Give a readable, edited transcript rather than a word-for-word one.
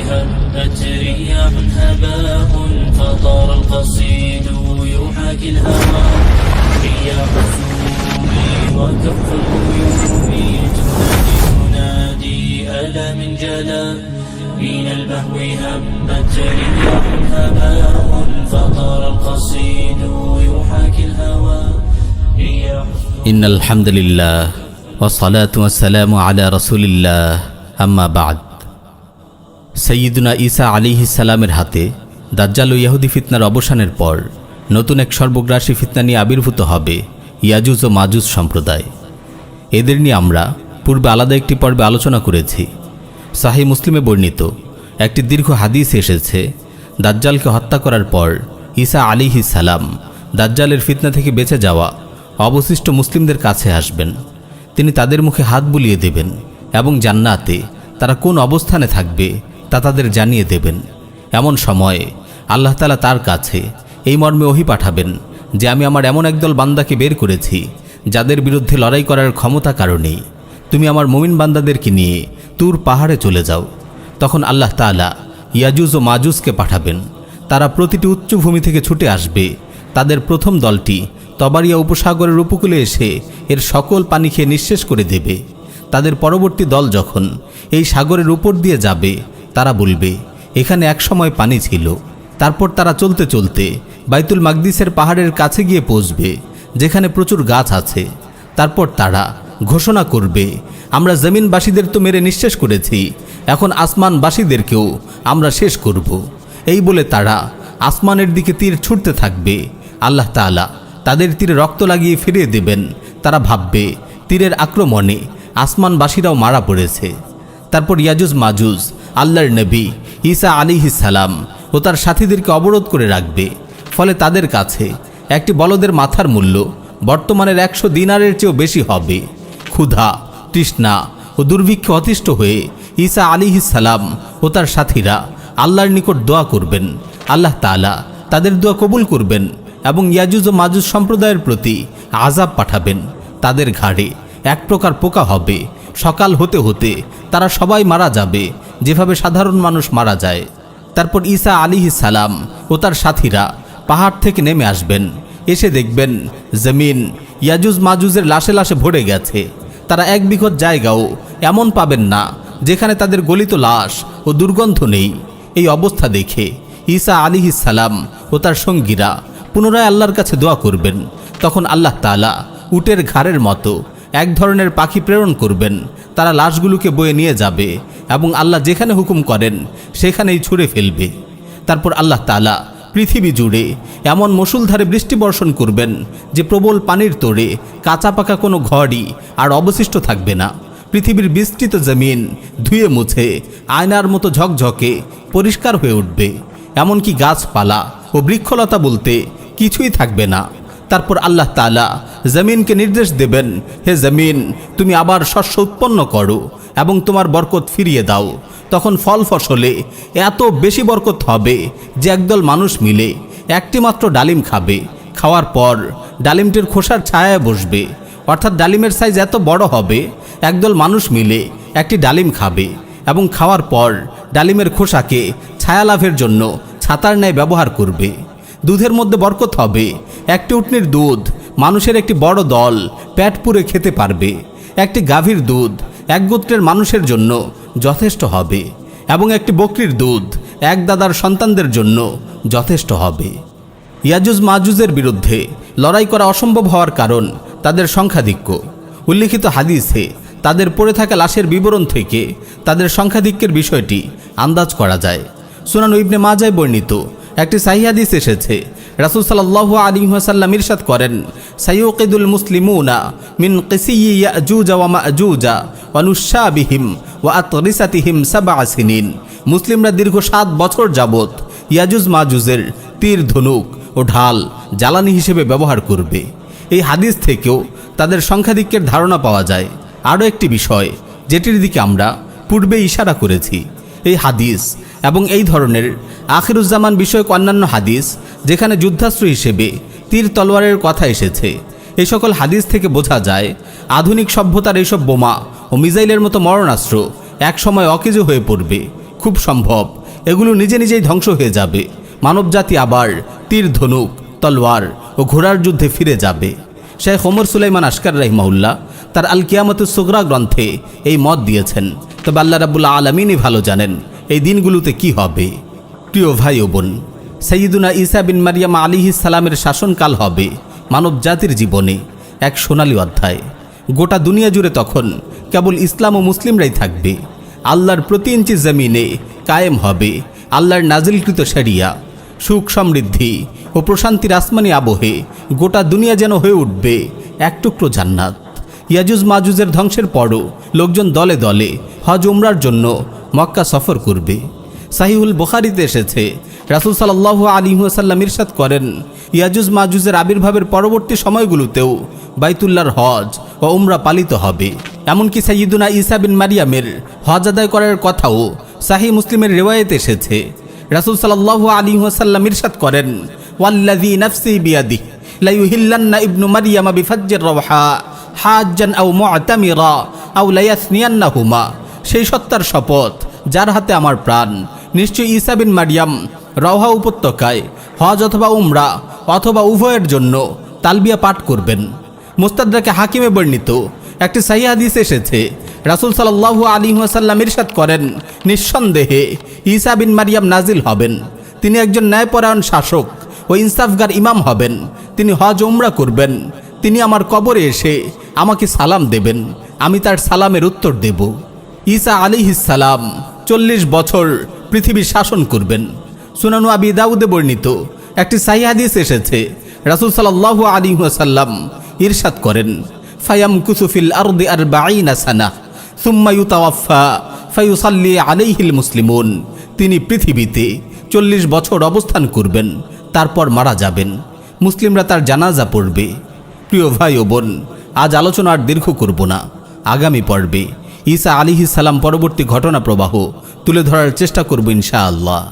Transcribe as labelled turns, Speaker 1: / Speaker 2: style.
Speaker 1: هبت رياح هباء فطار القصيد يحاكي الهوى رياح السموم وكف الغيوم تنادي ألا من جلا من البهو هبت رياح هباء فطار القصيد يحاكي الهوى رياح
Speaker 2: إن الحمد لله والصلاة والسلام على رسول الله أما بعد সৈয়দনা ঈসা আলাইহিস সালামের হাতে দাজ্জাল ও ইহুদি ফিতনার অবসানের পর নতুন এক সর্বগ্রাসী ফিতনা নিয়ে আবির্ভূত হবে ইয়াজুজ ও মাজুজ সম্প্রদায়। এদের নিয়ে আমরা পূর্বে আলাদা একটি পর্বে আলোচনা করেছি। সাহিহ মুসলিমে বর্ণিত একটি দীর্ঘ হাদিস এসেছে, দাজ্জালকে হত্যা করার পর ঈসা আলাইহিস সালাম দাজ্জালের ফিতনা থেকে বেঁচে যাওয়া অবশিষ্ট মুসলিমদের কাছে আসবেন। তিনি তাদের মুখে হাত বুলিয়ে দেবেন এবং জান্নাতে তারা কোন অবস্থানে থাকবে তা তাদের জানিয়ে দেবেন। এমন সময়ে আল্লাহ তাআলা তার কাছে এই মর্মে ওহী পাঠাবেন যে আমি আমার এমন একদল বান্দাকে বের করেছি যাদের বিরুদ্ধে লড়াই করার ক্ষমতা কারণেই তুমি আমার মুমিন বান্দাদেরকে নিয়ে তুর পাহাড়ে চলে যাও। তখন আল্লাহ তাআলা ইয়াজুজ ও মাজুজকে পাঠাবেন। তারা প্রতিটি উচ্চভূমি থেকে ছুটে আসবে। তাদের প্রথম দলটি তবারিয়া উপসাগরের উপকূলে এসে এর সকল পানি খেয়ে নিঃশেষ করে দেবে। তাদের পরবর্তী দল যখন এই সাগরের উপর দিয়ে যাবে তারা বলবে এখানে এক সময় পানি ছিল। তারপর তারা চলতে চলতে বাইতুল মাকদিসের পাহাড়ের কাছে গিয়ে পৌঁছবে যেখানে প্রচুর গাছ আছে। তারপর তারা ঘোষণা করবে আমরা জমিনবাসীদের তো মেরে নিঃশেষ করেছি, এখন আসমানবাসীদেরকেও আমরা শেষ করব। এই বলে তারা আসমানের দিকে তীর ছুটতে থাকবে। আল্লাহ তাআলা তাদের তীরে রক্ত লাগিয়ে ফিরিয়ে দেবেন। তারা ভাববে তীরের আক্রমণে আসমানবাসীরাও মারা পড়েছে। তারপর ইয়াজুজ মাজুজ আল্লাহর নবী ঈসা আলাইহিস সালাম ও তার সাথীদেরকে অবরোধ করে রাখবে। ফলে তাদের কাছে একটি বলদের মাথার মূল্য বর্তমানের 100 দিনারের চেয়েও বেশি হবে। ক্ষুধা, তৃষ্ণা ও দুর্ভিক্ষে অতিষ্ঠ হয়ে ঈসা আলাইহিস সালাম ও তার সাথীরা আল্লাহর নিকট দোয়া করবেন। আল্লাহ তাআলা তাদের দোয়া কবুল করবেন এবং ইয়াজুজ ও মাজুজ সম্প্রদায়ের প্রতি আযাব পাঠাবেন। তাদের ঘাড়ে এক প্রকার পোকা হবে। সকাল হতে হতে তারা সবাই মারা যাবে যেভাবে সাধারণ মানুষ মারা যায়। তারপর ঈসা আলাইহিস সালাম ও তার সাথীরা পাহাড় থেকে নেমে আসবেন। এসে দেখবেন জমিন ইয়াজুজ মাজুজের লাশে লাশে ভরে গেছে। তারা এক বিঘত জায়গাও এমন পাবেন না যেখানে তাদের গলিত লাশ ও দুর্গন্ধ নেই। এই অবস্থা দেখে ঈসা আলাইহিস সালাম ও তার সঙ্গীরা পুনরায় আল্লাহর কাছে দোয়া করবেন। তখন আল্লাহ তাআলা উটের ঘাড়ের মতো এক ধরনের পাখি প্রেরণ করবেন। তারা লাশগুলোকে বয়ে নিয়ে যাবে এবং আল্লাহ যেখানে হুকুম করেন সেখানেই ছুঁড়ে ফেলবে। তারপর আল্লাহ তাআলা পৃথিবী জুড়ে এমন মুষলধারে বৃষ্টি বর্ষণ করবেন যে প্রবল পানির তোড়ে কাঁচা পাকা কোনো ঘরই আর অবশিষ্ট থাকবে না। পৃথিবীর বিস্তৃত জমিন ধুয়ে মুছে আয়নার মতো ঝকঝকে পরিষ্কার হয়ে উঠবে। এমনকি গাছপালা ও বৃক্ষলতা বলতে কিছুই থাকবে না। তারপর আল্লাহ তাআলা জমিনকে নির্দেশ দেবেন, হে জমিন তুমি আবার শস্য উৎপন্ন করো এবং তোমার বরকত ফিরিয়ে দাও। তখন ফল ফসলে এত বেশি বরকত হবে যে একদল মানুষ মিলে একটি মাত্র ডালিম খাবে। খাওয়ার পর ডালিমটির খোসার ছায়ায় বসবে। অর্থাৎ ডালিমের সাইজ এত বড় হবে একদল মানুষ মিলে একটি ডালিম খাবে এবং খাওয়ার পর ডালিমের খোসাকে ছায়া লাভের জন্য ছাতার ন্যায় ব্যবহার করবে। দুধের মধ্যে বরকত হবে। একটি উটনির দুধ মানুষের একটি বড় দল পেট পুরে খেতে পারবে। একটি গাভীর দুধ এক গোত্রের মানুষের জন্য যথেষ্ট হবে এবং একটি বকরির দুধ এক দাদার সন্তানদের জন্য যথেষ্ট হবে। ইয়াজুজ মাজুজের বিরুদ্ধে লড়াই করা অসম্ভব হওয়ার কারণ তাদের সংখ্যাধিক্য। উল্লিখিত হাদিসে তাদের পড়ে থাকা লাশের বিবরণ থেকে তাদের সংখ্যাধিক্যের বিষয়টি আন্দাজ করা যায়। সুনান ইবনে মাজায় বর্ণিত একটি সহিহ হাদিস এসেছে, রাসূল সাল্লাল্লাহু আলাইহি ওয়াসাল্লাম ইরশাদ করেন, সাইয়ুকিদুল মুসলিমুনা মিন কিসিয়্যি ইয়াজুজ ওয়া মাজুজ ওয়া নুশাবিহিম ওয়া আতরিসাতিহিম 7 সিনিন। মুসলিমরা দীর্ঘ 7 বছর যাবত ইয়াজুজ মাজুজের তীর, ধনুক ও ঢাল জ্বালানি হিসেবে ব্যবহার করবে। এই হাদিস থেকেও তাদের সংখ্যাধিক্যের ধারণা পাওয়া যায়। আরও একটি বিষয় যেটির দিকে আমরা পূর্বে ইশারা করেছি, এই হাদিস এবং এই ধরনের আখিরুজ্জামান বিষয়ক অন্যান্য হাদিস যেখানে যুদ্ধাস্ত্র হিসেবে তীর তলোয়ারের কথা এসেছে, এই সকল হাদিস থেকে বোঝা যায় আধুনিক সভ্যতার এইসব বোমা ও মিসাইলের মতো মরণাস্ত্র এক সময় অকেজো হয়ে পড়বে, খুব সম্ভব এগুলো নিজে নিজেই ধ্বংস হয়ে যাবে। মানবজাতি আবার তীর, ধনুক, তলোয়ার ও ঘোড়ার যুদ্ধে ফিরে যাবে। শেখ ওমর সুলাইমান আশকার রাহিমাহুল্লাহ তার আল কিয়ামতুস সুগরা গ্রন্থে এই মত দিয়েছেন। তবে আল্লাহ রাব্বুল আলামিনই ভালো জানেন এই দিনগুলোতে কি হবে। প্রিয় ভাই ও বোন, সাইয়্যিদুনা ঈসা বিন মারিয়াম আলাইহিস সালামের শাসনকাল হবে মানব জাতির জীবনে এক সোনালী অধ্যায়। গোটা দুনিয়া জুড়ে তখন কেবল ইসলাম ও মুসলিমরাই থাকবে। আল্লাহর প্রতি ইঞ্চি জমিনে কায়েম হবে আল্লাহর নাজিলকৃত শরিয়া। সুখ, সমৃদ্ধি ও প্রশান্তির আসমানি আবহে গোটা দুনিয়া যেন হয়ে উঠবে এক টুকরো জান্নাত। ইয়াজুজ মাজুজের ধ্বংসের পরও লোকজন দলে দলে হজ উমরার জন্য মক্কা সফর করবে। সাহিহুল বুখারীতে এসেছে, রাসূল সাল্লাল্লাহু আলাইহি ওয়াসাল্লাম ইরশাদ করেন, ইয়াজুজ মাজুজের আবির্ভাবের পরবর্তী সময়গুলোতেও বাইতুল্লাহর হজ ও উমরা পালিত হবে। এমনকি সাইয়্যিদুনা ঈসা বিন মারিয়ামের হজ আদায় করার কথাও সাহিহ মুসলিমের রিওয়ায়েতে এসেছে। রাসূল সাল্লাল্লাহু আলাইহি ওয়াসাল্লাম ইরশাদ করেন, ওয়াল্লাযী নাফসি বিয়াদিহি লা ইউহিল্লান্না ইবনু মারিয়ামা বিফাজ্জির রাওহা হাজ্জান আও মুআতামিরা আও লা ইয়াসনিয়ান্নাহুমা। সেই সত্তার শপথ যার হাতে আমার প্রাণ, নিশ্চয়ই ঈসা বিন মারিয়াম রওহা উপত্যকায় হজ অথবা উমরা অথবা উভয়ের জন্য তালবিয়া পাঠ করবেন। মুস্তাদরাকে হাকিমে বর্ণিত একটি সহিহ হাদিস এসেছে, রাসূল সাল্লাল্লাহু আলাইহি ওয়াসাল্লাম ইরশাদ করেন, নিঃসন্দেহে ঈসা বিন মারিয়াম নাজিল হবেন। তিনি একজন ন্যায়পরায়ণ শাসক ও ইনসাফগার ইমাম হবেন। তিনি হজ উমরা করবেন। তিনি আমার কবরে এসে আমাকে সালাম দেবেন, আমি তার সালামের উত্তর দেব। ঈসা আলাইহিস সালাম 40 বছর পৃথিবী শাসন করবেন। সুনানু আবি দাউদে বর্ণিত একটি সহিহ হাদিস এসেছে, রাসূল সাল্লাল্লাহু আলাইহি ওয়াসাল্লাম ইরশাদ করেন, ফায়ামকুসু ফিল আরদি 40 সানা সুম্মা ইউতাওয়াফা ফায়ুসাল্লি আলাইহিল মুসলিমুন। তিনি পৃথিবীতে 40 বছর অবস্থান করবেন, তারপর মারা যাবেন, মুসলিমরা তার জানাজা পড়বে। প্রিয় ভাই ও বোন, আজ আলোচনা আর দীর্ঘ করব না। আগামী পর্বে ঈসা আলাইহিস সালাম পরবর্তী ঘটনা প্রবাহ তুলে ধরার চেষ্টা করব ইনশাআল্লাহ।